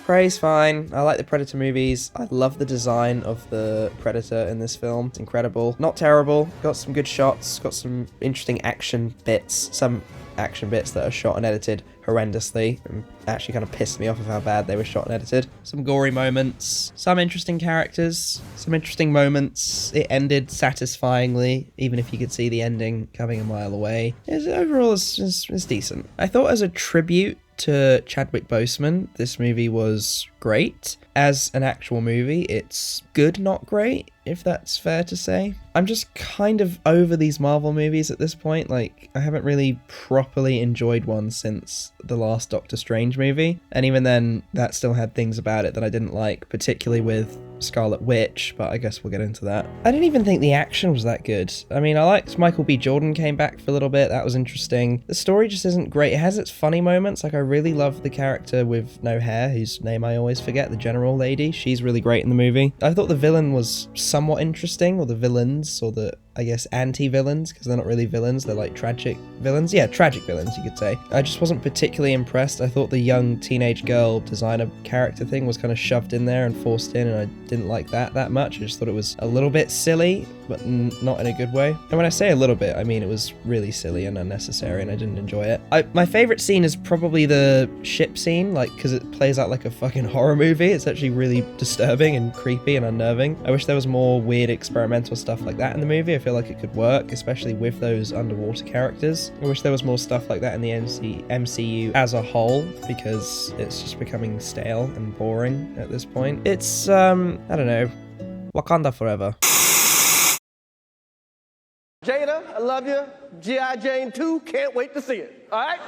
Prey's fine. I like the Predator movies. I love the design of the Predator in this film. It's incredible. Not terrible. Got some good shots. Got some interesting action bits. Some action bits that are shot and edited horrendously and actually kind of pissed me off of how bad they were shot and edited. Some gory moments, some interesting characters, some interesting moments. It ended satisfyingly, even if you could see the ending coming a mile away. Overall, it's decent. I thought as a tribute to Chadwick Boseman, this movie was great. As an actual movie, it's good, not great, if that's fair to say. I'm just kind of over these Marvel movies at this point. Like, I haven't really properly enjoyed one since the last Doctor Strange movie. And even then, that still had things about it that I didn't like, particularly with Scarlet Witch, but I guess we'll get into that. I didn't even think the action was that good. I mean, I liked Michael B. Jordan came back for a little bit. That was interesting. The story just isn't great. It has its funny moments. Like, I really love the character with no hair, whose name I always forget, the general lady. She's really great in the movie. I thought the villain was somewhat interesting, or the villains, or the, I guess, anti-villains, because they're not really villains, they're like tragic villains. Yeah, tragic villains, you could say. I just wasn't particularly impressed. I thought the young teenage girl designer character thing was kind of shoved in there and forced in, and I didn't like that much. I just thought it was a little bit silly, but not in a good way. And when I say a little bit, I mean it was really silly and unnecessary, and I didn't enjoy it. My favorite scene is probably the ship scene, like, because it plays out like a fucking horror movie. It's actually really disturbing and creepy and unnerving. I wish there was more weird experimental stuff like that in the movie. I feel like it could work, especially with those underwater characters. I wish there was more stuff like that in the MCU as a whole, because it's just becoming stale and boring at this point. It's, I don't know, Wakanda forever. Jada, I love you. G.I. Jane 2, can't wait to see it. All right?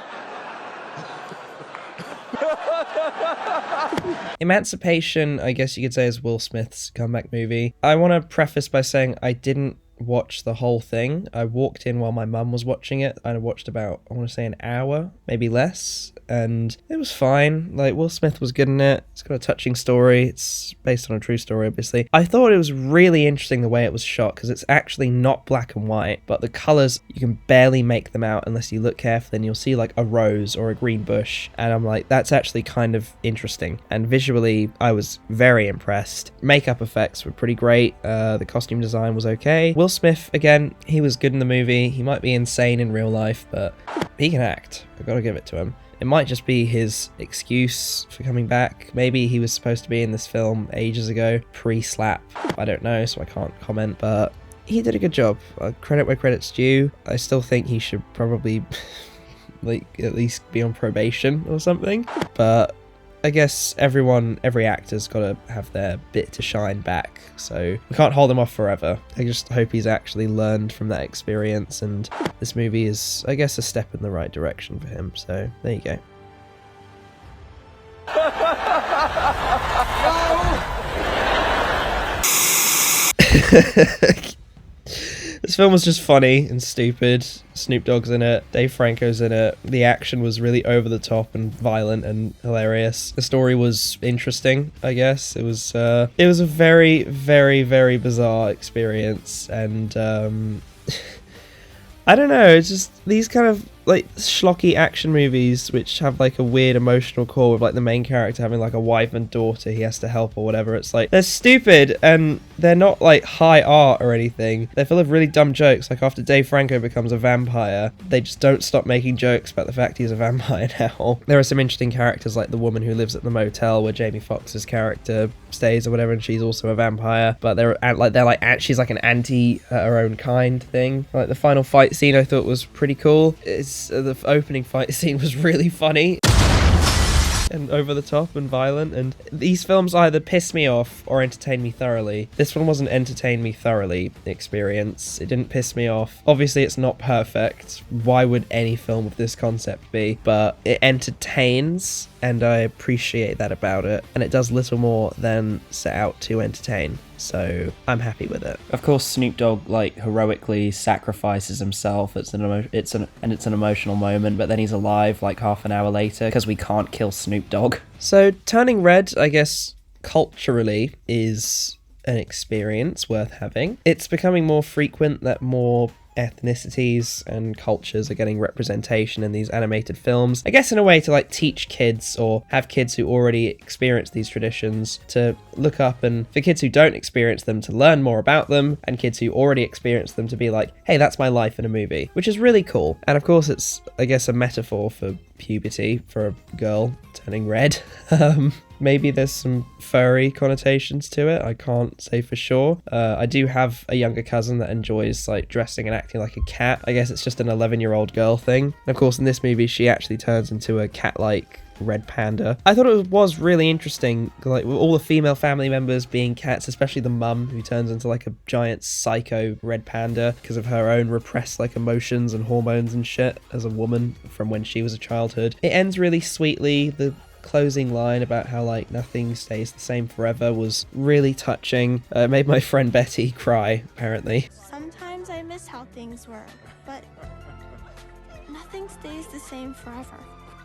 Emancipation, I guess you could say, is Will Smith's comeback movie. I want to preface by saying I didn't watch the whole thing. I walked in while my mum was watching it. I watched about, I want to say, an hour, maybe less, and it was fine. Like, Will Smith was good in it. It's got a touching story. It's based on a true story, obviously. I thought it was really interesting the way it was shot, because it's actually not black and white, but the colors, you can barely make them out unless you look carefully, and you'll see like a rose or a green bush, and I'm like, that's actually kind of interesting. And visually, I was very impressed. Makeup effects were pretty great. The costume design was okay. Will Smith, again, he was good in the movie. He might be insane in real life, but he can act. I've got to give it to him. It might just be his excuse for coming back. Maybe he was supposed to be in this film ages ago, pre-slap. I don't know, so I can't comment, but he did a good job. Credit where credit's due. I still think he should probably like at least be on probation or something, but I guess every actor's got to have their bit to shine back, so we can't hold him off forever. I just hope he's actually learned from that experience, and this movie is, I guess, a step in the right direction for him, so there you go. This film was just funny and stupid. Snoop Dogg's in it, Dave Franco's in it. The action was really over the top and violent and hilarious. The story was interesting, I guess. It was a very, very, very bizarre experience, and I don't know, it's just these kind of like schlocky action movies which have like a weird emotional core with like the main character having like a wife and daughter he has to help or whatever. It's like, they're stupid and they're not like high art or anything. They're full of really dumb jokes. Like after Dave Franco becomes a vampire, they just don't stop making jokes about the fact he's a vampire now. There are some interesting characters like the woman who lives at the motel where Jamie Foxx's character stays or whatever, and she's also a vampire, but she's like an anti her own kind thing. Like the final fight scene I thought was pretty cool. The opening fight scene was really funny and over the top and violent, and these films either piss me off or entertain me thoroughly. This one wasn't entertain me thoroughly experience. It didn't piss me off. Obviously it's not perfect. Why would any film of this concept be? But it entertains, and I appreciate that about it, and it does little more than set out to entertain. So I'm happy with it. Of course, Snoop Dogg like heroically sacrifices himself. It's an emotional moment, but then he's alive like half an hour later because we can't kill Snoop Dogg. So Turning Red, I guess, culturally is an experience worth having. It's becoming more frequent that more ethnicities and cultures are getting representation in these animated films. I guess in a way to like teach kids or have kids who already experience these traditions to look up, and for kids who don't experience them to learn more about them, and kids who already experience them to be like, hey, that's my life in a movie, which is really cool. And of course it's, I guess, a metaphor for puberty for a girl turning red. Maybe there's some furry connotations to it. I can't say for sure. I do have a younger cousin that enjoys like dressing and acting like a cat. I guess it's just an 11-year-old girl thing. And of course in this movie she actually turns into a cat-like red panda. I thought it was really interesting, like with all the female family members being cats, especially the mum who turns into like a giant psycho red panda because of her own repressed like emotions and hormones and shit as a woman from when she was a childhood. It ends really sweetly. The closing line about how like nothing stays the same forever was really touching. It made my friend Betty cry, apparently. Sometimes I miss how things were, but nothing stays the same forever.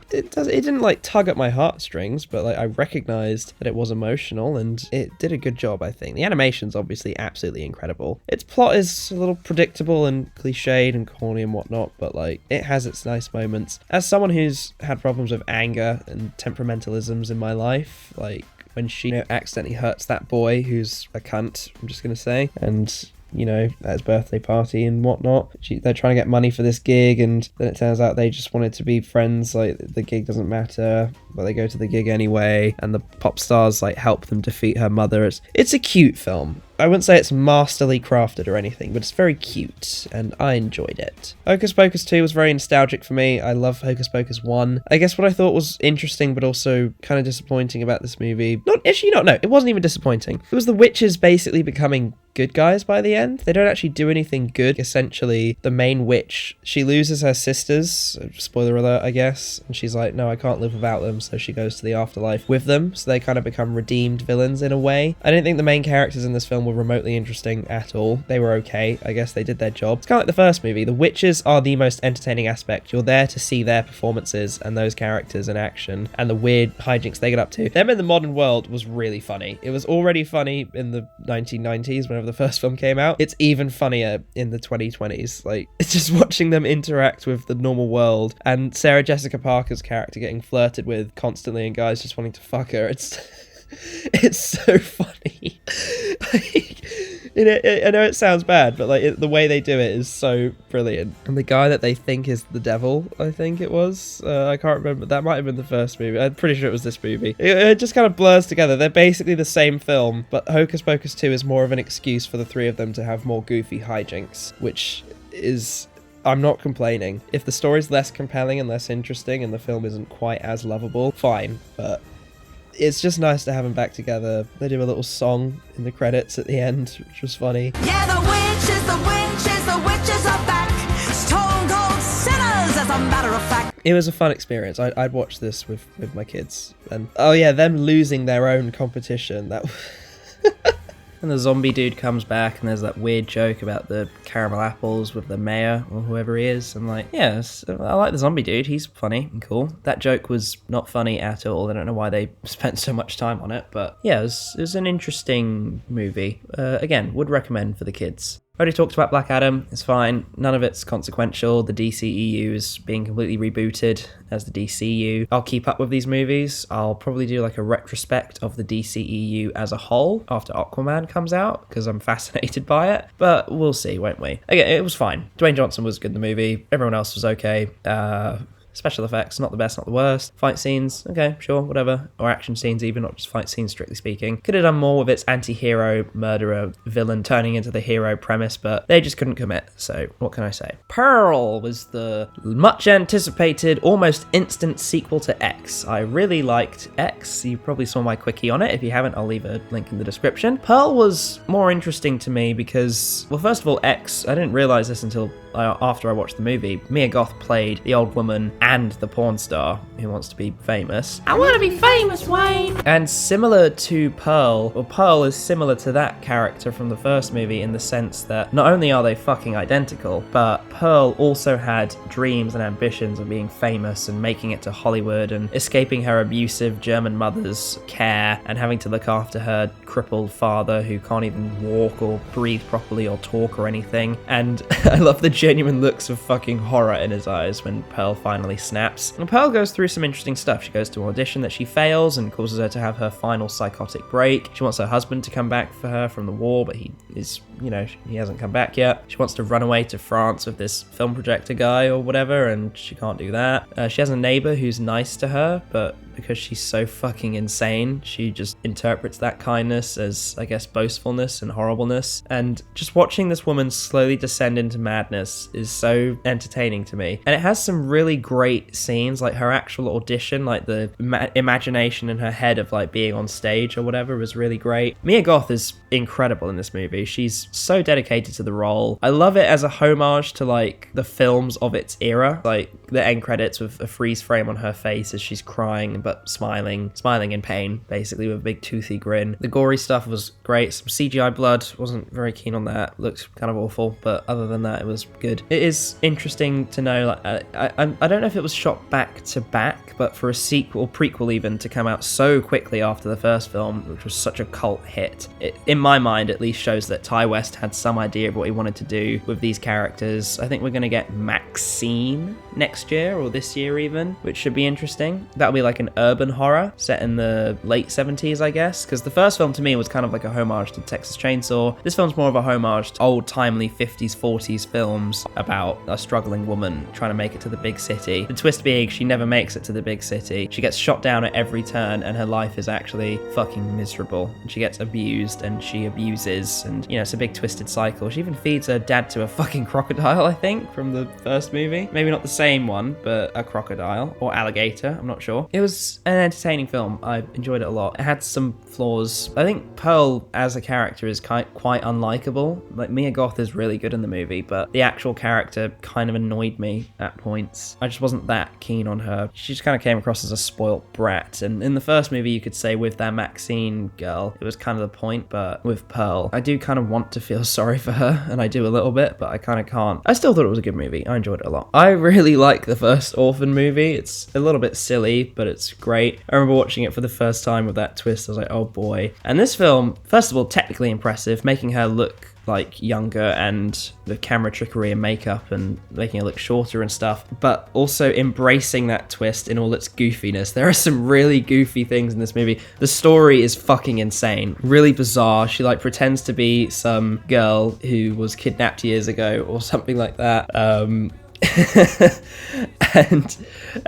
It didn't like tug at my heartstrings, but like I recognized that it was emotional and it did a good job, I think. The animation's obviously absolutely incredible. Its plot is a little predictable and cliched and corny and whatnot, but like it has its nice moments. As someone who's had problems with anger and temperamentalisms in my life, like when she accidentally hurts that boy who's a cunt, I'm just gonna say, and at his birthday party and whatnot. They're trying to get money for this gig, and then it turns out they just wanted to be friends, like the gig doesn't matter, but they go to the gig anyway, and the pop stars like help them defeat her mother. It's a cute film. I wouldn't say it's masterly crafted or anything, but it's very cute, and I enjoyed it. Hocus Pocus 2 was very nostalgic for me. I love Hocus Pocus 1. I guess what I thought was interesting, but also kind of disappointing about this movie... No, it wasn't even disappointing. It was the witches basically becoming good guys by the end. They don't actually do anything good. Essentially, the main witch, she loses her sisters, spoiler alert, I guess, and she's like, no, I can't live without them, so she goes to the afterlife with them, so they kind of become redeemed villains in a way. I didn't think the main characters in this film were remotely interesting at all. They were okay. I guess they did their job. It's kind of like the first movie. The witches are the most entertaining aspect. You're there to see their performances and those characters in action and the weird hijinks they get up to. Them in the modern world was really funny. It was already funny in the 1990s whenever the first film came out. It's even funnier in the 2020s. Like, it's just watching them interact with the normal world and Sarah Jessica Parker's character getting flirted with constantly and guys just wanting to fuck her. It's so funny. I know it sounds bad, but like the way they do it is so brilliant. And the guy that they think is the devil, I think it was, I can't remember, that might have been the first movie. I'm pretty sure it was this movie. It just kind of blurs together. They're basically the same film, but Hocus Pocus 2 is more of an excuse for the three of them to have more goofy hijinks, which is... I'm not complaining. If the story's less compelling and less interesting and the film isn't quite as lovable, fine, but it's just nice to have them back together. They do a little song in the credits at the end, which was funny. Yeah, the witches are back. Stone cold sinners, as a matter of fact. It was a fun experience. I'd watch this with my kids. And oh yeah, them losing their own competition. That. And the zombie dude comes back and there's that weird joke about the caramel apples with the mayor or whoever he is. I'm like, yes, I like the zombie dude. He's funny and cool. That joke was not funny at all. I don't know why they spent so much time on it, but yeah, it was an interesting movie. Again, would recommend for the kids. Already talked about Black Adam, it's fine, none of it's consequential. The DCEU is being completely rebooted as the DCU. I'll keep up with these movies. I'll probably do like a retrospect of the DCEU as a whole after Aquaman comes out, because I'm fascinated by it, but we'll see, won't we? Again, it was fine. Dwayne Johnson was good in the movie, everyone else was okay. Special effects, not the best, not the worst. Fight scenes, okay, sure, whatever. Or action scenes even, not just fight scenes, strictly speaking. Could have done more with its anti-hero, murderer, villain turning into the hero premise, but they just couldn't commit, so what can I say? Pearl was the much anticipated, almost instant sequel to X. I really liked X. You probably saw my quickie on it. If you haven't, I'll leave a link in the description. Pearl was more interesting to me because, well, first of all, X, I didn't realize this until after I watched the movie. Mia Goth played the old woman and the porn star who wants to be famous. I want to be famous, Wayne! And similar to Pearl, well, Pearl is similar to that character from the first movie in the sense that not only are they fucking identical, but Pearl also had dreams and ambitions of being famous and making it to Hollywood and escaping her abusive German mother's care and having to look after her crippled father who can't even walk or breathe properly or talk or anything. And I love the genuine looks of fucking horror in his eyes when Pearl finally snaps. And Pearl goes through some interesting stuff. She goes to an audition that she fails and causes her to have her final psychotic break. She wants her husband to come back for her from the war, but he is, you know, he hasn't come back yet. She wants to run away to France with this film projector guy or whatever, and she can't do that. She has a neighbor who's nice to her, but because she's so fucking insane, she just interprets that kindness as, I guess, boastfulness and horribleness. And just watching this woman slowly descend into madness is so entertaining to me. And it has some really great scenes, like her actual audition, like the imagination in her head of like being on stage or whatever was really great. Mia Goth is incredible in this movie. She's so dedicated to the role. I love it as a homage to like the films of its era, like the end credits with a freeze frame on her face as she's crying but smiling in pain, basically, with a big toothy grin. The gory stuff was great. Some CGI blood, wasn't very keen on that. Looked kind of awful, but other than that, it was good. It is interesting to know, like, I don't know if it was shot back to back, but for a sequel, or prequel even, to come out so quickly after the first film, which was such a cult hit, it, in my mind at least, shows that Ty West had some idea of what he wanted to do with these characters. I think we're going to get Maxine next year, or this year even, which should be interesting. That'll be like an urban horror set in the late 70s, I guess, because the first film to me was kind of like a homage to Texas Chainsaw. This film's more of a homage to old timely 50s 40s films about a struggling woman trying to make it to the big city. The twist being she never makes it to the big city. She gets shot down at every turn and her life is actually fucking miserable. And she gets abused and she abuses, and you know, it's a big twisted cycle. She even feeds her dad to a fucking crocodile, I think, from the first movie. Maybe not the same one, but a crocodile or alligator, I'm not sure. It was an entertaining film. I enjoyed it a lot. It had some flaws. I think Pearl as a character is quite unlikable. Like, Mia Goth is really good in the movie, but the actual character kind of annoyed me at points. I just wasn't that keen on her. She just kind of came across as a spoilt brat. And in the first movie, you could say with that Maxine girl, it was kind of the point, but with Pearl, I do kind of want to feel sorry for her, and I do a little bit, but I kind of can't. I still thought it was a good movie. I enjoyed it a lot. I really like the first Orphan movie. It's a little bit silly, but it's great. I remember watching it for the first time with that twist. I was like, oh boy. And this film, first of all, technically impressive, making her look like younger, and the camera trickery and makeup and making her look shorter and stuff, but also embracing that twist in all its goofiness. There are some really goofy things in this movie. The story is fucking insane, really bizarre. She like pretends to be some girl who was kidnapped years ago or something like that. And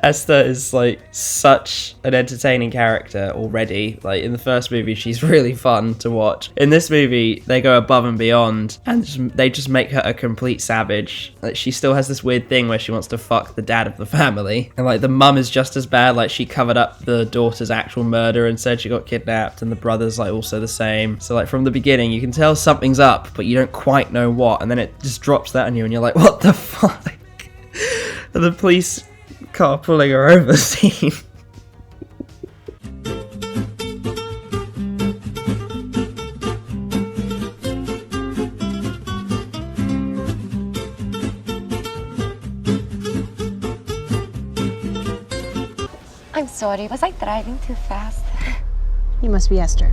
Esther is like such an entertaining character already. Like in the first movie, she's really fun to watch. In this movie, they go above and beyond, and they just make her a complete savage. Like, she still has this weird thing where she wants to fuck the dad of the family, and like the mum is just as bad. Like, she covered up the daughter's actual murder and said she got kidnapped, and the brother's like also the same. So like from the beginning, you can tell something's up, but you don't quite know what, and then it just drops that on you, and you're like, what the fuck? And the police car pulling her over scene. I'm sorry, was I driving too fast? You must be Esther.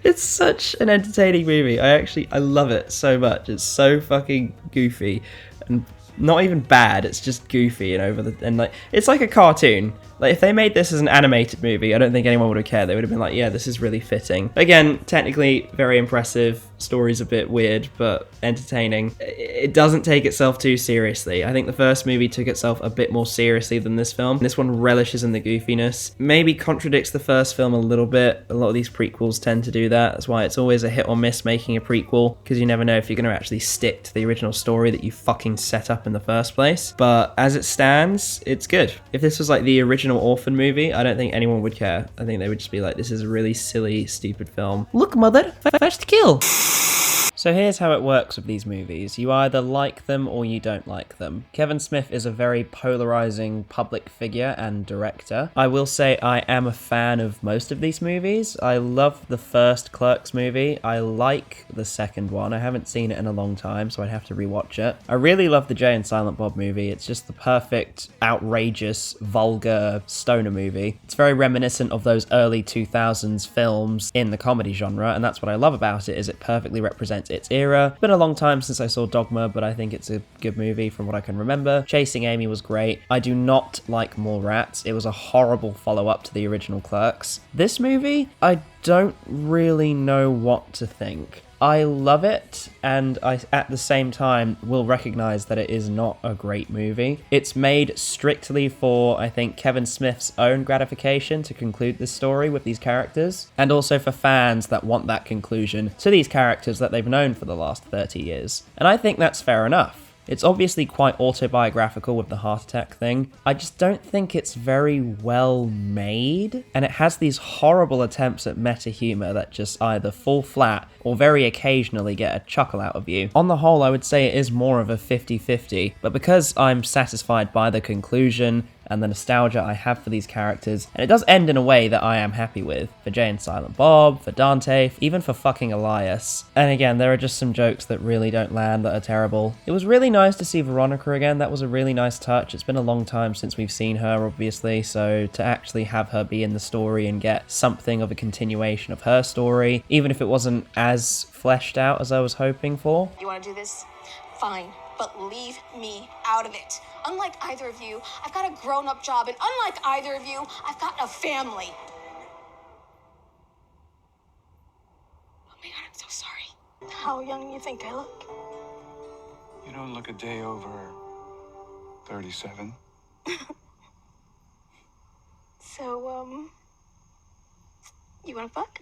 It's such an entertaining movie. I love it so much. It's so fucking goofy and not even bad. It's just goofy and over the, and like, it's like a cartoon. Like, if they made this as an animated movie, I don't think anyone would have cared. They would have been like, yeah, this is really fitting. Again, technically very impressive. Story's a bit weird, but entertaining. It doesn't take itself too seriously. I think the first movie took itself a bit more seriously than this film. This one relishes in the goofiness. Maybe contradicts the first film a little bit. A lot of these prequels tend to do that. That's why it's always a hit or miss making a prequel, because you never know if you're going to actually stick to the original story that you fucking set up in the first place. But as it stands, it's good. If this was like the original Orphan movie, I don't think anyone would care. I think they would just be like, this is a really silly, stupid film. Look, mother, first kill. So So here's how it works with these movies. You either like them or you don't like them. Kevin Smith is a very polarizing public figure and director. I will say I am a fan of most of these movies. I love the first Clerks movie. I like the second one. I haven't seen it in a long time, so I'd have to rewatch it. I really love the Jay and Silent Bob movie. It's just the perfect, outrageous, vulgar stoner movie. It's very reminiscent of those early 2000s films in the comedy genre, and that's what I love about it, is it perfectly represents its era. It's been a long time since I saw Dogma, but I think it's a good movie from what I can remember. Chasing Amy was great. I do not like Mallrats. It was a horrible follow-up to the original Clerks. This movie, I don't really know what to think. I love it, and I, at the same time, will recognize that it is not a great movie. It's made strictly for, I think, Kevin Smith's own gratification to conclude this story with these characters, and also for fans that want that conclusion to these characters that they've known for the last 30 years. And I think that's fair enough. It's obviously quite autobiographical with the heart attack thing. I just don't think it's very well made, and it has these horrible attempts at meta humor that just either fall flat or very occasionally get a chuckle out of you. On the whole, I would say it is more of a 50-50, but because I'm satisfied by the conclusion and the nostalgia I have for these characters, and it does end in a way that I am happy with, for Jay and Silent Bob, for Dante, even for fucking Elias. And again, there are just some jokes that really don't land, that are terrible. It was really nice to see Veronica again. That was a really nice touch. It's been a long time since we've seen her, obviously, so to actually have her be in the story and get something of a continuation of her story, even if it wasn't as fleshed out as I was hoping for. You want to do this? Fine, but leave me out of it. Unlike either of you, I've got a grown-up job, and unlike either of you, I've got a family. Oh my God, I'm so sorry. How young do you think I look? You don't look a day over 37. So, you wanna fuck?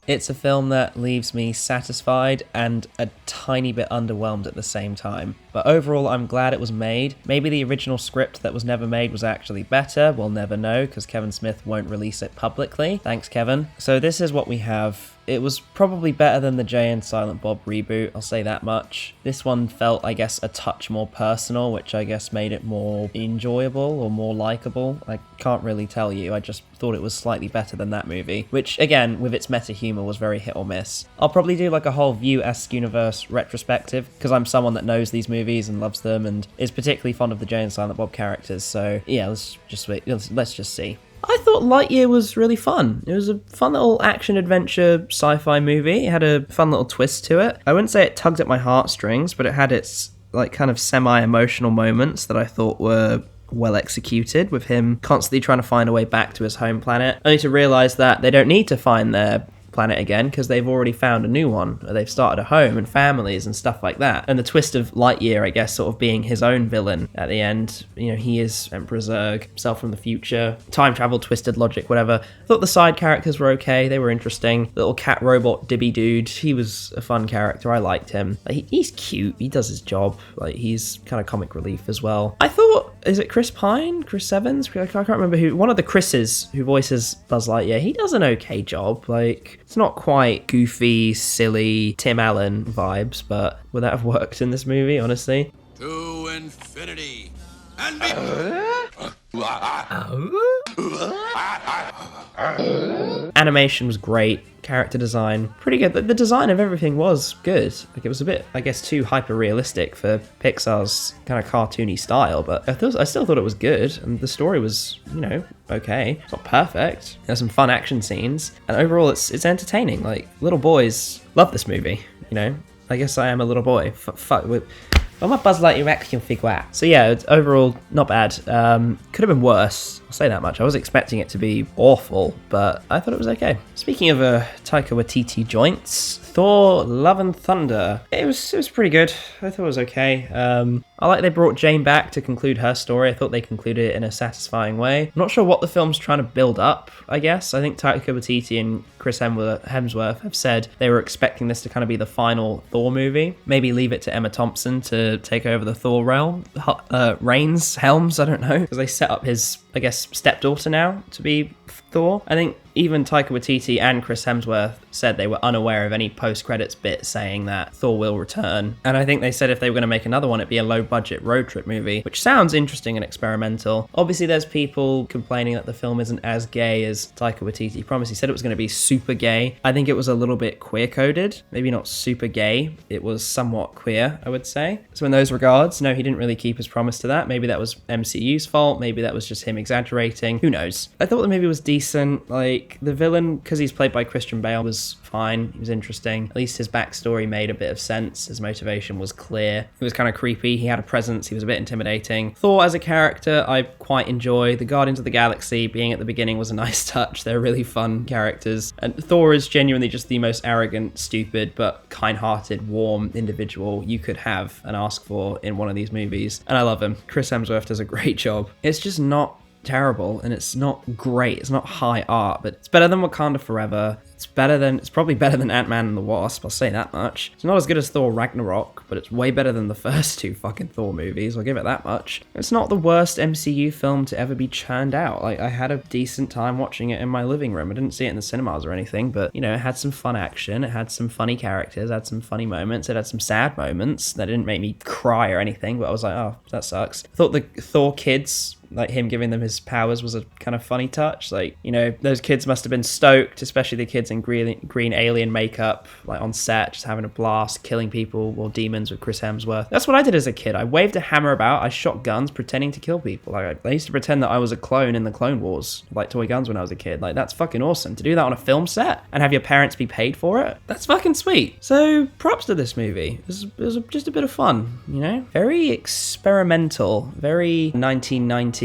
It's a film that leaves me satisfied and a tiny bit underwhelmed at the same time. But overall, I'm glad it was made. Maybe the original script that was never made was actually better. We'll never know because Kevin Smith won't release it publicly. Thanks, Kevin. So this is what we have. It was probably better than the Jay and Silent Bob reboot, I'll say that much. This one felt, I guess, a touch more personal, which I guess made it more enjoyable or more likable. I can't really tell you, I just thought it was slightly better than that movie, which, again, with its meta humor was very hit or miss. I'll probably do like a whole View-esque universe retrospective, because I'm someone that knows these movies and loves them and is particularly fond of the Jay and Silent Bob characters, so yeah, let's just see. I thought Lightyear was really fun. It was a fun little action-adventure sci-fi movie. It had a fun little twist to it. I wouldn't say it tugged at my heartstrings, but it had its like kind of semi-emotional moments that I thought were well executed, with him constantly trying to find a way back to his home planet, only to realise that they don't need to find their planet again because they've already found a new one. They've started a home and families and stuff like that. And the twist of Lightyear, I guess, sort of being his own villain at the end. You know, he is Emperor Zurg, himself from the future, time travel, twisted logic, whatever. I thought the side characters were okay. They were interesting. The little cat robot Dibby dude, he was a fun character. I liked him. Like, he's cute. He does his job. Like, he's kind of comic relief as well. I thought, is it Chris Pine? Chris Evans? I can't remember who. One of the Chris's who voices Buzz Lightyear. He does an okay job. Like, it's not quite goofy, silly Tim Allen vibes, but would that have worked in this movie, honestly? To infinity and be... Animation was great. Character design, pretty good. The design of everything was good. Like, it was a bit, I guess, too hyper-realistic for Pixar's kind of cartoony style, but I still thought it was good, and the story was, you know, okay. It's not perfect. There's some fun action scenes, and overall it's entertaining. Like, little boys love this movie, you know? I guess I am a little boy. Fuck with... Well, my Buzz Lightyear action figure. So yeah, it's overall not bad. Could have been worse, I'll say that much. I was expecting it to be awful, but I thought it was okay. Speaking of Taika Waititi joints, Thor Love and Thunder. It was pretty good. I thought it was okay. I like they brought Jane back to conclude her story. I thought they concluded it in a satisfying way. I'm not sure what the film's trying to build up, I guess. I think Taika Waititi and Chris Hemsworth have said they were expecting this to kind of be the final Thor movie. Maybe leave it to Emma Thompson to take over the Thor helms, I don't know. Because they set up his, I guess, stepdaughter now to be Thor. I think even Taika Waititi and Chris Hemsworth said they were unaware of any post-credits bit saying that Thor will return. And I think they said if they were going to make another one, it'd be a low-budget road trip movie, which sounds interesting and experimental. Obviously, there's people complaining that the film isn't as gay as Taika Waititi promised. He said it was going to be super gay. I think it was a little bit queer-coded. Maybe not super gay. It was somewhat queer, I would say. So in those regards, no, he didn't really keep his promise to that. Maybe that was MCU's fault. Maybe that was just him exaggerating. Who knows? I thought the movie was decent. Like, the villain, because he's played by Christian Bale, was fine. He was interesting. At least his backstory made a bit of sense. His motivation was clear. He was kind of creepy. He had a presence. He was a bit intimidating. Thor as a character, I quite enjoy. The Guardians of the Galaxy being at the beginning was a nice touch. They're really fun characters. And Thor is genuinely just the most arrogant, stupid, but kind-hearted, warm individual you could have and ask for in one of these movies. And I love him. Chris Hemsworth does a great job. It's just not terrible, and it's not great. It's not high art, but it's better than Wakanda Forever. It's probably better than Ant-Man and the Wasp, I'll say that much. It's not as good as Thor Ragnarok, but it's way better than the first two fucking Thor movies, I'll give it that much. It's not the worst MCU film to ever be churned out. Like, I had a decent time watching it in my living room. I didn't see it in the cinemas or anything, but, you know, it had some fun action, it had some funny characters, it had some funny moments, it had some sad moments that didn't make me cry or anything, but I was like, oh, that sucks. I thought the Thor kids, like him giving them his powers, was a kind of funny touch. Like, you know, those kids must have been stoked, especially the kids in green alien makeup, like on set, just having a blast, killing people or demons with Chris Hemsworth. That's what I did as a kid. I waved a hammer about, I shot guns pretending to kill people. Like, I used to pretend that I was a clone in the Clone Wars, like toy guns when I was a kid. Like, that's fucking awesome. To do that on a film set and have your parents be paid for it, that's fucking sweet. So props to this movie. It was just a bit of fun, you know? Very experimental, very 1990s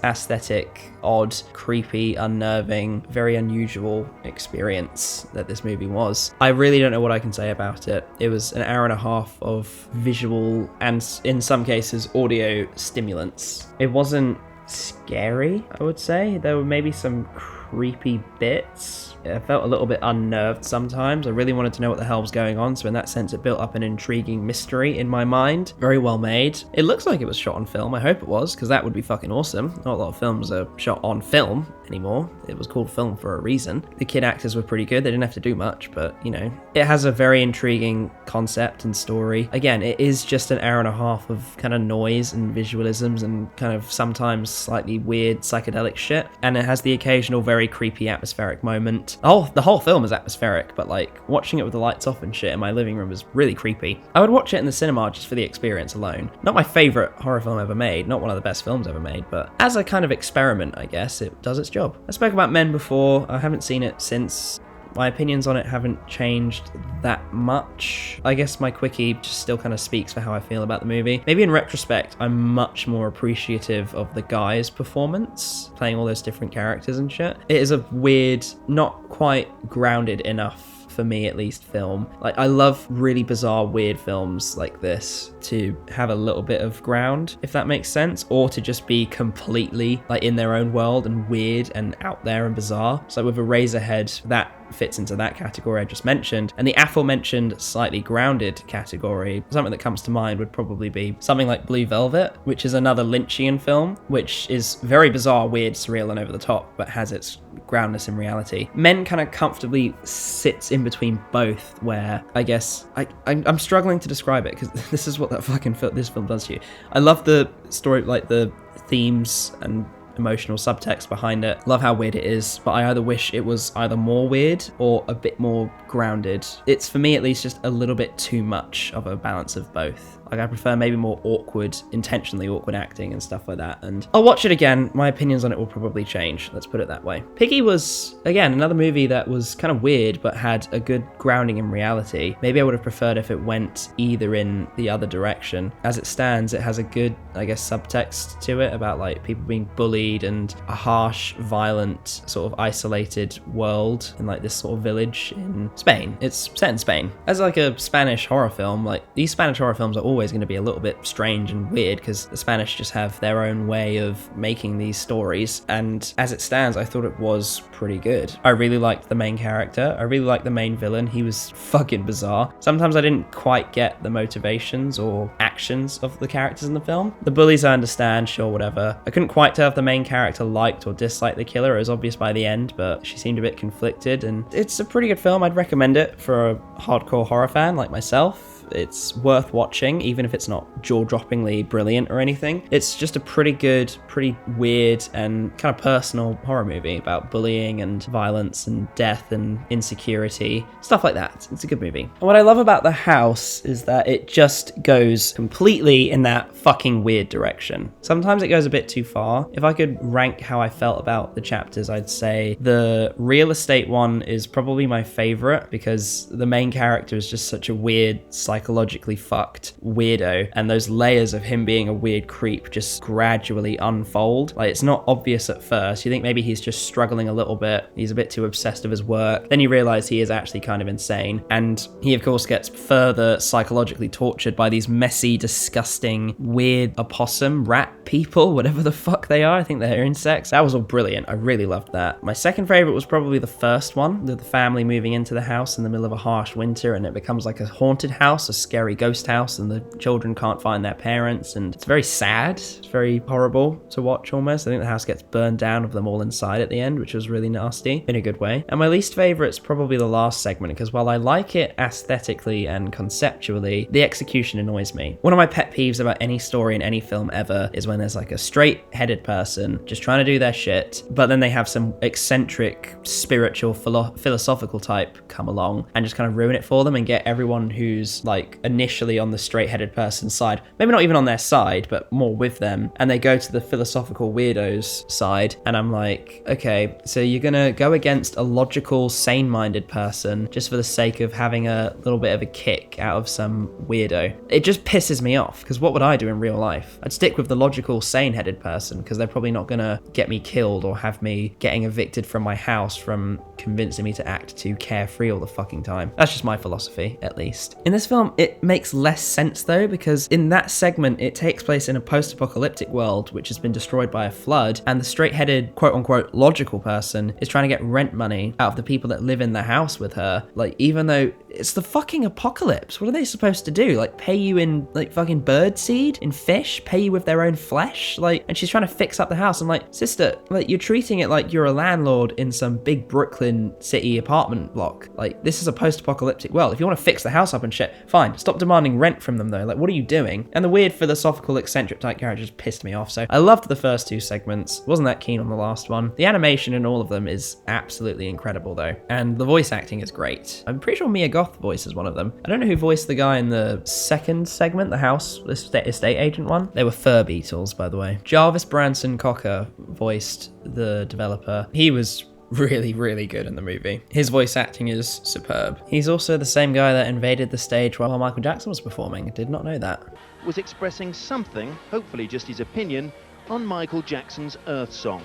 aesthetic, odd, creepy, unnerving, very unusual experience that this movie was. I really don't know what I can say about it. It was an hour and a half of visual and, in some cases, audio stimulants. It wasn't scary, I would say. There were maybe some creepy bits. I felt a little bit unnerved sometimes. I really wanted to know what the hell was going on, so in that sense it built up an intriguing mystery in my mind. Very well made. It looks like it was shot on film. I hope it was, because that would be fucking awesome. Not a lot of films are shot on film anymore. It was called film for a reason. The kid actors were pretty good. They didn't have to do much, but, you know, it has a very intriguing concept and story. Again, it is just an hour and a half of kind of noise and visualisms and kind of sometimes slightly weird psychedelic shit, and it has the occasional very creepy atmospheric moment. The whole film is atmospheric, but like watching it with the lights off and shit in my living room was really creepy. I would watch it in the cinema just for the experience alone. Not my favorite horror film ever made, not one of the best films ever made, but as a kind of experiment, I guess, it does its job. I spoke about Men before. I haven't seen it since. My opinions on it haven't changed that much. I guess my quickie just still kind of speaks for how I feel about the movie. Maybe in retrospect, I'm much more appreciative of the guy's performance, playing all those different characters and shit. It is a weird, not quite grounded enough, for me at least, film. Like, I love really bizarre, weird films like this to have a little bit of ground, if that makes sense, or to just be completely like in their own world and weird and out there and bizarre. So with Eraserhead, that fits into that category I just mentioned. And the aforementioned slightly grounded category, something that comes to mind would probably be something like Blue Velvet, which is another Lynchian film, which is very bizarre, weird, surreal, and over the top, but has its groundness in reality. Men kind of comfortably sits in between both, where I guess I'm struggling to describe it, because this is what that fucking this film does to you. I love the story, like the themes and emotional subtext behind it. Love how weird it is, but I either wish it was either more weird or a bit more grounded. It's, for me at least, just a little bit too much of a balance of both. Like, I prefer maybe more awkward, intentionally awkward acting and stuff like that. And I'll watch it again. My opinions on it will probably change. Let's put it that way. Piggy was, again, another movie that was kind of weird, but had a good grounding in reality. Maybe I would have preferred if it went either in the other direction. As it stands, it has a good, I guess, subtext to it about like people being bullied and a harsh, violent, sort of isolated world in like this sort of village in Spain. It's set in Spain. As like a Spanish horror film, like these Spanish horror films are always going to be a little bit strange and weird because the Spanish just have their own way of making these stories, and as it stands, I thought it was pretty good. I really liked the main character. I really liked the main villain. He was fucking bizarre. Sometimes I didn't quite get the motivations or actions of the characters in the film. The bullies I understand, sure, whatever. I couldn't quite tell if the main main character liked or disliked the killer. It was obvious by the end, but she seemed a bit conflicted, and it's a pretty good film. I'd recommend it for a hardcore horror fan like myself. It's worth watching, even if it's not jaw-droppingly brilliant or anything. It's just a pretty good, pretty weird, and kind of personal horror movie about bullying and violence and death and insecurity, stuff like that. It's a good movie. And what I love about the house is that it just goes completely in that fucking weird direction. Sometimes it goes a bit too far. If I could rank how I felt about the chapters, I'd say the real estate one is probably my favorite, because the main character is just such a weird, psychologically fucked weirdo, and those layers of him being a weird creep just gradually unfold. Like, it's not obvious at first. You think maybe he's just struggling a little bit, he's a bit too obsessed with his work, then you realize he is actually kind of insane, and he of course gets further psychologically tortured by these messy, disgusting, weird opossum rat people, whatever the fuck they are. I think they're insects. That was all brilliant. I really loved that. My second favorite was probably the first one, the family moving into the house in the middle of a harsh winter, and it becomes like a haunted house, a scary ghost house, and the children can't find their parents, and it's very sad. It's very horrible to watch almost. I think the house gets burned down with them all inside at the end, which was really nasty in a good way. And my least favorite's probably the last segment, because while I like it aesthetically and conceptually, the execution annoys me. One of my pet peeves about any story in any film ever is when there's like a straight-headed person just trying to do their shit, but then they have some eccentric, spiritual, philosophical type come along and just kind of ruin it for them and get everyone who's like initially on the straight-headed person's side, maybe not even on their side, but more with them, and they go to the philosophical weirdos side, and I'm like, okay, so you're gonna go against a logical, sane-minded person just for the sake of having a little bit of a kick out of some weirdo. It just pisses me off, because what would I do in real life? I'd stick with the logical, sane-headed person, because they're probably not gonna get me killed or have me getting evicted from my house from convincing me to act too carefree all the fucking time. That's just my philosophy, at least. In this film, it makes less sense though, because in that segment, it takes place in a post-apocalyptic world which has been destroyed by a flood, and the straight-headed, quote-unquote, logical person is trying to get rent money out of the people that live in the house with her. Like, even though it's the fucking apocalypse, what are they supposed to do? Like, pay you in, like, fucking bird seed? In fish? Pay you with their own flesh? Like, and she's trying to fix up the house. I'm like, sister, like, you're treating it like you're a landlord in some big Brooklyn city apartment block. Like, this is a post-apocalyptic world. If you want to fix the house up and shit, fine. Stop demanding rent from them though. Like, what are you doing? And the weird philosophical eccentric type character just pissed me off. So I loved the first two segments. Wasn't that keen on the last one. The animation in all of them is absolutely incredible though. And the voice acting is great. I'm pretty sure Mia Goth voices one of them. I don't know who voiced the guy in the second segment, the house estate agent one. They were fur beetles, by the way. Jarvis Branson Cocker voiced the developer. He was really, really good in the movie. His voice acting is superb. He's also the same guy that invaded the stage while Michael Jackson was performing. I did not know that. Was expressing something, hopefully just his opinion, on Michael Jackson's Earth Song.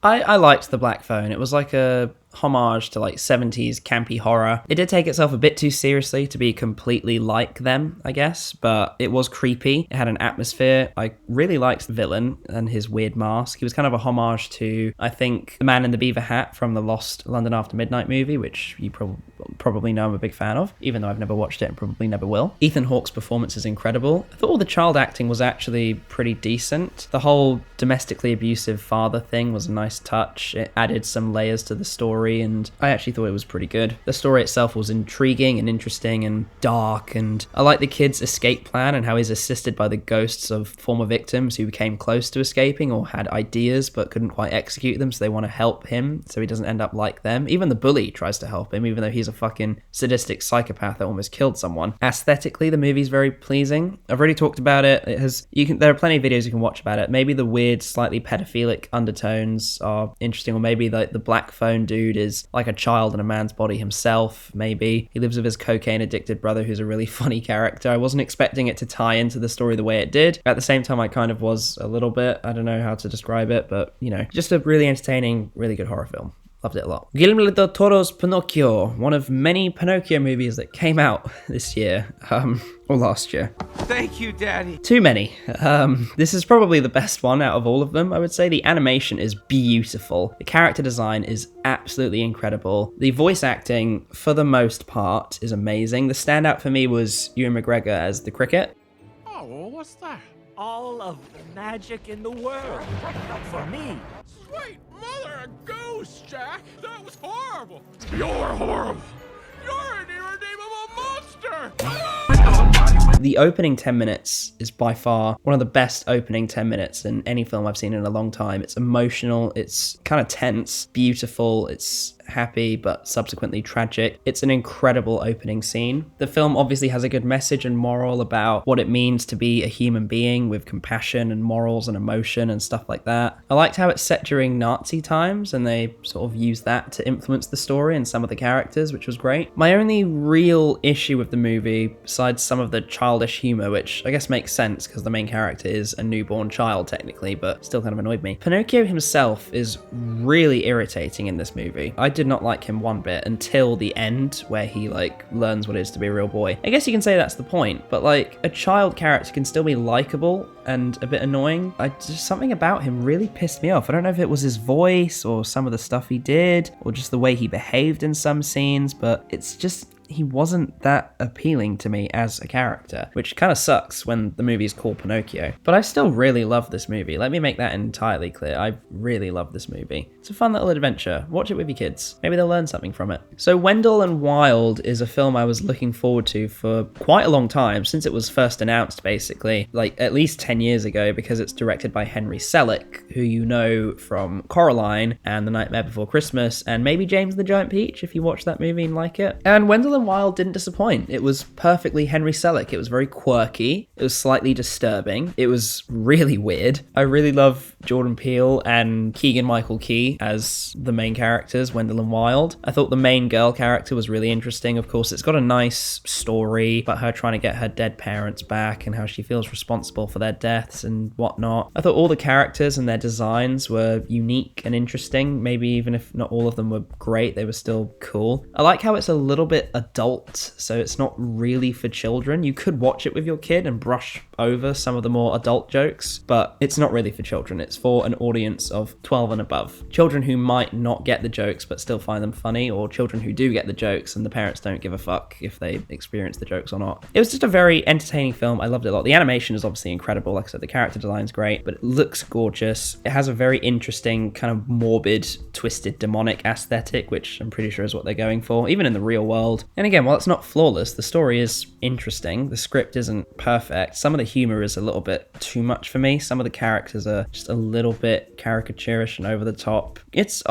I liked The Black Phone. It was like a homage to like 70s campy horror. It did take itself a bit too seriously to be completely like them, I guess, but it was creepy. It had an atmosphere. I really liked the villain and his weird mask. He was kind of a homage to, I think, the man in the beaver hat from the Lost London After Midnight movie, which you probably know I'm a big fan of, even though I've never watched it and probably never will. Ethan Hawke's performance is incredible. I thought all the child acting was actually pretty decent. The whole domestically abusive father thing was a nice touch. It added some layers to the story, and I actually thought it was pretty good. The story itself was intriguing and interesting and dark, and I like the kid's escape plan and how he's assisted by the ghosts of former victims who came close to escaping or had ideas but couldn't quite execute them, so they want to help him so he doesn't end up like them. Even the bully tries to help him, even though he's a fucking sadistic psychopath that almost killed someone. Aesthetically, the movie's very pleasing. I've already talked about it. There are plenty of videos you can watch about it. Maybe the weird, slightly pedophilic undertones are interesting, or maybe like the black phone dude is like a child in a man's body himself. Maybe he lives with his cocaine addicted brother who's a really funny character. I wasn't expecting it to tie into the story the way it did. At the same time, I kind of was a little bit. I don't know how to describe it, but you know, just a really entertaining, really good horror film. Loved it a lot. Guillermo del Toro's Pinocchio, one of many Pinocchio movies that came out this year, or last year. Thank you, Daddy. Too many. This is probably the best one out of all of them, I would say. The animation is beautiful. The character design is absolutely incredible. The voice acting, for the most part, is amazing. The standout for me was Ewan McGregor as the cricket. Oh, what's that? all of the magic in the world. For me. Sweet mother of goose, Jack! That was horrible! You're horrible! You're an irredeemable monster! The opening 10 minutes is by far one of the best opening 10 minutes in any film I've seen in a long time. It's emotional, it's kind of tense, beautiful, it's happy but subsequently tragic. It's an incredible opening scene. The film obviously has a good message and moral about what it means to be a human being with compassion and morals and emotion and stuff like that. I liked how it's set during Nazi times and they sort of used that to influence the story and some of the characters, which was great. My only real issue with the movie, besides some of the childish humor, which I guess makes sense because the main character is a newborn child technically, but still kind of annoyed me. Pinocchio himself is really irritating in this movie. I did not like him one bit until the end where he like learns what it is to be a real boy. I guess you can say that's the point, but like a child character can still be likable and a bit annoying. Just something about him really pissed me off. I don't know if it was his voice or some of the stuff he did or just the way he behaved in some scenes, but it's just he wasn't that appealing to me as a character, which kind of sucks when the movie is called Pinocchio. But I still really love this movie. Let me make that entirely clear. I really love this movie. It's a fun little adventure. Watch it with your kids. Maybe they'll learn something from it. So Wendell and Wild is a film I was looking forward to for quite a long time, since it was first announced basically, like at least 10 years ago, because it's directed by Henry Selick, who you know from Coraline and The Nightmare Before Christmas, and maybe James and the Giant Peach if you watch that movie and like it. And Wendell and Wild didn't disappoint. It was perfectly Henry Selick. It was very quirky. It was slightly disturbing. It was really weird. I really love Jordan Peele and Keegan-Michael Key as the main characters, Wendell and Wild. I thought the main girl character was really interesting. Of course, it's got a nice story about her trying to get her dead parents back and how she feels responsible for their deaths and whatnot. I thought all the characters and their designs were unique and interesting. Maybe even if not all of them were great, they were still cool. I like how it's a little bit adult, so it's not really for children. You could watch it with your kid and brush over some of the more adult jokes, but it's not really for children. It's for an audience of 12 and above. Children who might not get the jokes but still find them funny, or children who do get the jokes and the parents don't give a fuck if they experience the jokes or not. It was just a very entertaining film. I loved it a lot. The animation is obviously incredible. Like I said, the character design's great, but it looks gorgeous. It has a very interesting kind of morbid, twisted, demonic aesthetic, which I'm pretty sure is what they're going for, even in the real world. And again, while it's not flawless, the story is interesting. The script isn't perfect. Some of the humor is a little bit too much for me. Some of the characters are just a little bit caricaturish and over the top. It's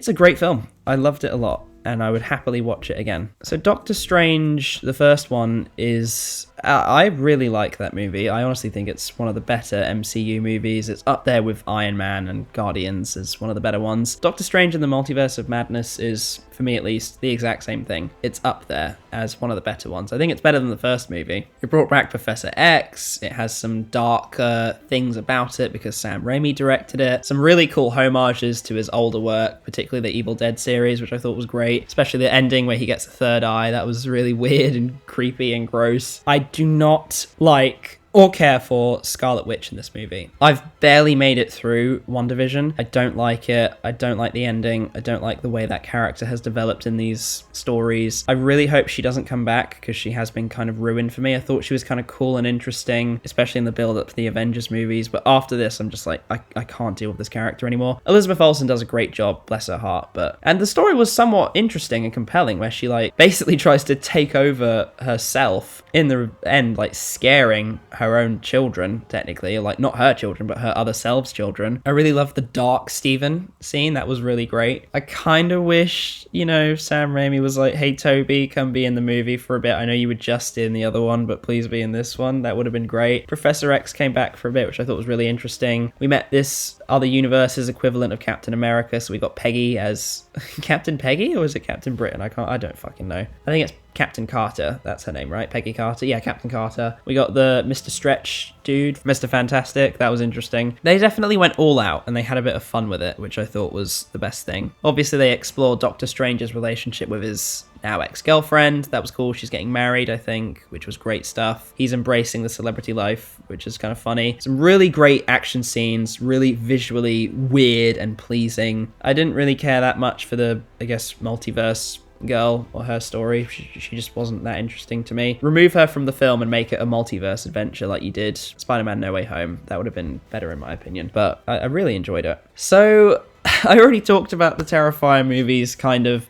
a great film. I loved it a lot, and I would happily watch it again. So Doctor Strange, the first one, is... I really like that movie. I honestly think it's one of the better MCU movies. It's up there with Iron Man and Guardians as one of the better ones. Doctor Strange and the Multiverse of Madness is, for me at least, the exact same thing. It's up there as one of the better ones. I think it's better than the first movie. It brought back Professor X. It has some darker things about it because Sam Raimi directed it. Some really cool homages to his older work, particularly the Evil Dead series, which I thought was great. Especially the ending where he gets a third eye. That was really weird and creepy and gross. I do not like or care for Scarlet Witch in this movie. I've barely made it through WandaVision. I don't like it. I don't like the ending. I don't like the way that character has developed in these stories. I really hope she doesn't come back because she has been kind of ruined for me. I thought she was kind of cool and interesting, especially in the build up to the Avengers movies. But after this, I'm just like, I can't deal with this character anymore. Elizabeth Olsen does a great job, bless her heart. And the story was somewhat interesting and compelling, where she like basically tries to take over herself in the end, like scaring her own children, technically, like not her children, but her other selves' children. I really loved the Dark Steven scene. That was really great. I kind of wish, Sam Raimi was like, hey, Toby, come be in the movie for a bit. I know you were just in the other one, but please be in this one. That would have been great. Professor X came back for a bit, which I thought was really interesting. We met this other universe's equivalent of Captain America, so we got Peggy as Captain Peggy, or is it Captain Britain? I don't fucking know. I think it's Captain Carter, that's her name, right? Peggy Carter? Yeah, Captain Carter. We got the Mr. Stretch dude, Mr. Fantastic. That was interesting. They definitely went all out and they had a bit of fun with it, which I thought was the best thing. Obviously, they explored Doctor Strange's relationship with his now ex-girlfriend. That was cool. She's getting married, I think, which was great stuff. He's embracing the celebrity life, which is kind of funny. Some really great action scenes, really visually weird and pleasing. I didn't really care that much for the, Multiverse girl or her story. She just wasn't that interesting to me. Remove her from the film and make it a multiverse adventure like you did Spider-Man No Way Home. That would have been better in my opinion, but I really enjoyed it. So I already talked about the Terrifier movies, kind of.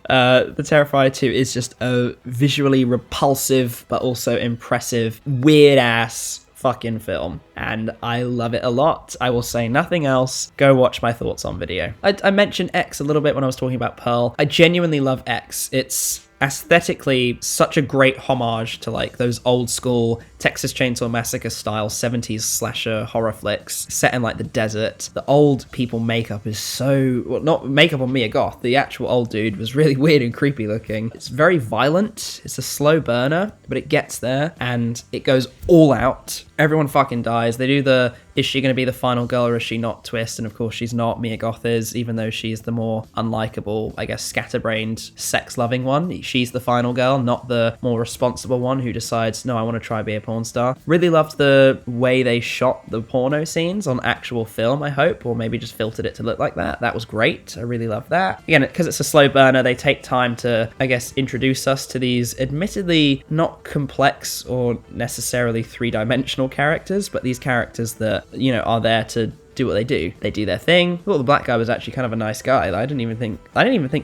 The Terrifier 2 is just a visually repulsive, but also impressive, weird-ass fucking film, and I love it a lot. I will say nothing else. Go watch my thoughts on video. I mentioned X a little bit when I was talking about Pearl. I genuinely love X. It's aesthetically such a great homage to like those old school Texas Chainsaw Massacre style 70s slasher horror flicks set in like the desert. The old people makeup is so, well, not makeup on Mia Goth, the actual old dude was really weird and creepy looking. It's very violent. It's a slow burner, but it gets there and it goes all out. Everyone fucking dies. They do the is she going to be the final girl or is she not twist, and of course she's not. Mia Goth is, even though she's the more unlikable, I guess, scatterbrained, sex-loving one. She's the final girl, not the more responsible one who decides, no, I want to try be a porn star. Really loved the way they shot the porno scenes on actual film, I hope, or maybe just filtered it to look like that. That was great. I really loved that. Again, because it's a slow burner, they take time to, I guess, introduce us to these admittedly not complex or necessarily three-dimensional characters, but these characters that, you know, are there to do what they do. They do their thing. Well, the black guy was actually kind of a nice guy. I didn't even think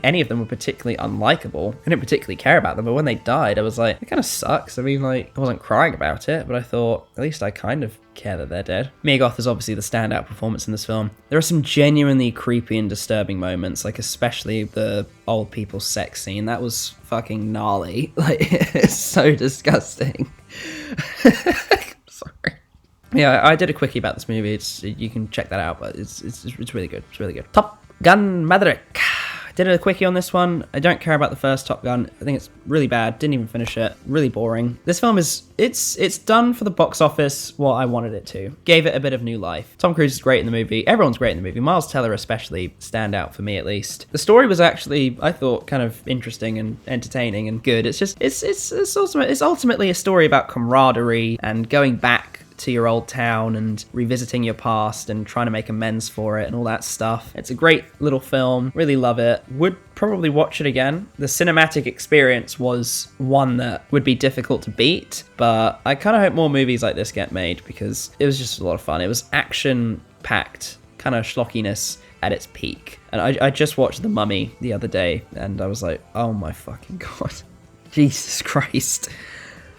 any of them were particularly unlikable. I didn't particularly care about them, but when they died, I was like, it kind of sucks. I mean, like, I wasn't crying about it, but I thought, at least I kind of care that they're dead. Mia Goth is obviously the standout performance in this film. There are some genuinely creepy and disturbing moments, like especially the old people sex scene. That was fucking gnarly. Like, it's so disgusting. Sorry. Yeah, I did a quickie about this movie. You can check that out, but it's really good. It's really good. Top Gun Maverick. Did a quickie on this one. I don't care about the first Top Gun. I think it's really bad. Didn't even finish it. Really boring. This film is, it's done for the box office what I wanted it to. Gave it a bit of new life. Tom Cruise is great in the movie. Everyone's great in the movie. Miles Teller especially stand out for me at least. The story was actually, I thought, kind of interesting and entertaining and good. It's just, it's ultimately a story about camaraderie and going back to your old town and revisiting your past and trying to make amends for it and all that stuff. It's a great little film. Really love it. Would probably watch it again. The cinematic experience was one that would be difficult to beat, but I kind of hope more movies like this get made because it was just a lot of fun. It was action-packed, kind of schlockiness at its peak. And I just watched The Mummy the other day and I was like, oh my fucking God. Jesus Christ.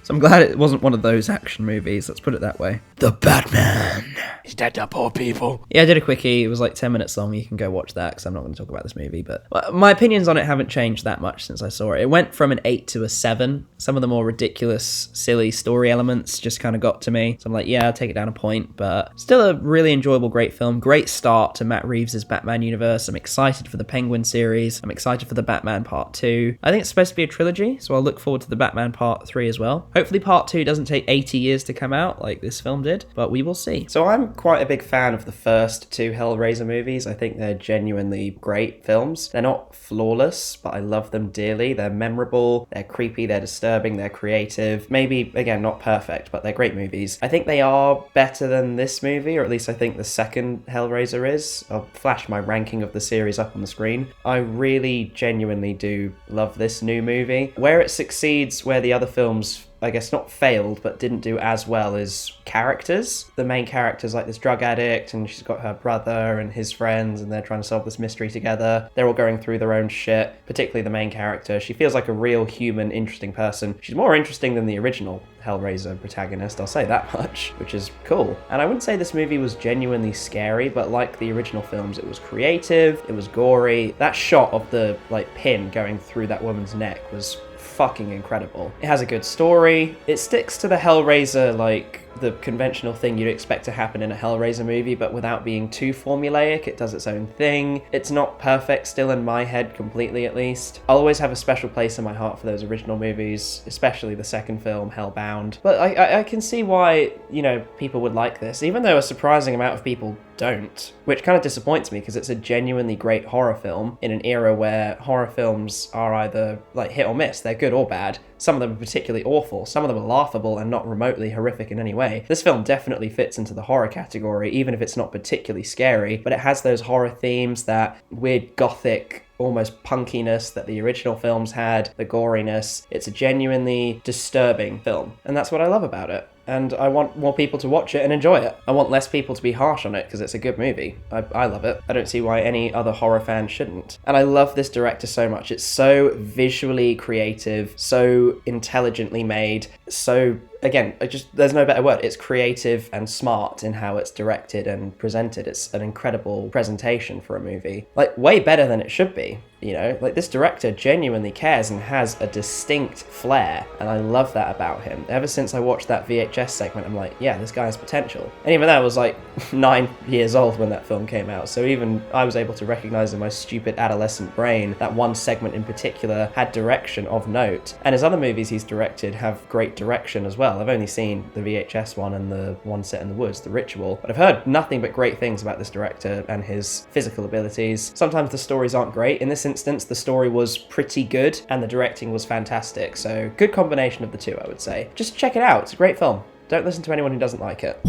So I'm glad it wasn't one of those action movies, let's put it that way. The Batman. Is that the poor people? Yeah, I did a quickie. It was like 10 minutes long. You can go watch that because I'm not going to talk about this movie. But my opinions on it haven't changed that much since I saw it. It went from an 8 to a 7. Some of the more ridiculous, silly story elements just kind of got to me. So I'm like, yeah, I'll take it down a point. But still a really enjoyable, great film. Great start to Matt Reeves' Batman universe. I'm excited for the Penguin series. I'm excited for the Batman Part 2. I think it's supposed to be a trilogy, so I'll look forward to the Batman Part 3 as well. Hopefully Part 2 doesn't take 80 years to come out like this film did, but we will see. So I'm quite a big fan of the first 2 Hellraiser movies. I think they're genuinely great films. They're not flawless, but I love them dearly. They're memorable, they're creepy, they're disturbing, they're creative. Maybe, again, not perfect, but they're great movies. I think they are better than this movie, or at least I think the second Hellraiser is. I'll flash my ranking of the series up on the screen. I really genuinely do love this new movie. Where it succeeds, where the other films, I guess, not failed, but didn't do as well as characters. The main character's like this drug addict, and she's got her brother and his friends, and they're trying to solve this mystery together. They're all going through their own shit, particularly the main character. She feels like a real human, interesting person. She's more interesting than the original Hellraiser protagonist, I'll say that much, which is cool. And I wouldn't say this movie was genuinely scary, but like the original films, it was creative, it was gory. That shot of the like pin going through that woman's neck was fucking incredible. It has a good story. It sticks to the Hellraiser, like the conventional thing you'd expect to happen in a Hellraiser movie, but without being too formulaic. It does its own thing. It's not perfect still in my head, completely at least. I'll always have a special place in my heart for those original movies, especially the second film, Hellbound. But I can see why, you know, people would like this, even though a surprising amount of people don't, which kind of disappoints me because it's a genuinely great horror film in an era where horror films are either like hit or miss. They're good or bad. Some of them are particularly awful. Some of them are laughable and not remotely horrific in any way. This film definitely fits into the horror category, even if it's not particularly scary, but it has those horror themes, that weird gothic almost punkiness that the original films had, the goriness. It's a genuinely disturbing film, and that's what I love about it. And I want more people to watch it and enjoy it. I want less people to be harsh on it because it's a good movie. I love it. I don't see why any other horror fan shouldn't. And I love this director so much. It's so visually creative, so intelligently made, so, again, there's no better word. It's creative and smart in how it's directed and presented. It's an incredible presentation for a movie. Like, way better than it should be. You know, like, this director genuinely cares and has a distinct flair, and I love that about him. Ever since I watched that VHS segment, I'm like, yeah, this guy has potential. And even then, I was like 9 years old when that film came out, so even I was able to recognize in my stupid adolescent brain that one segment in particular had direction of note. And his other movies he's directed have great direction as well. I've only seen the VHS one and the one set in the woods, The Ritual, but I've heard nothing but great things about this director and his physical abilities. Sometimes the stories aren't great. In this instance, the story was pretty good and the directing was fantastic, so good combination of the two, I would say. Just check it out, it's a great film. Don't listen to anyone who doesn't like it.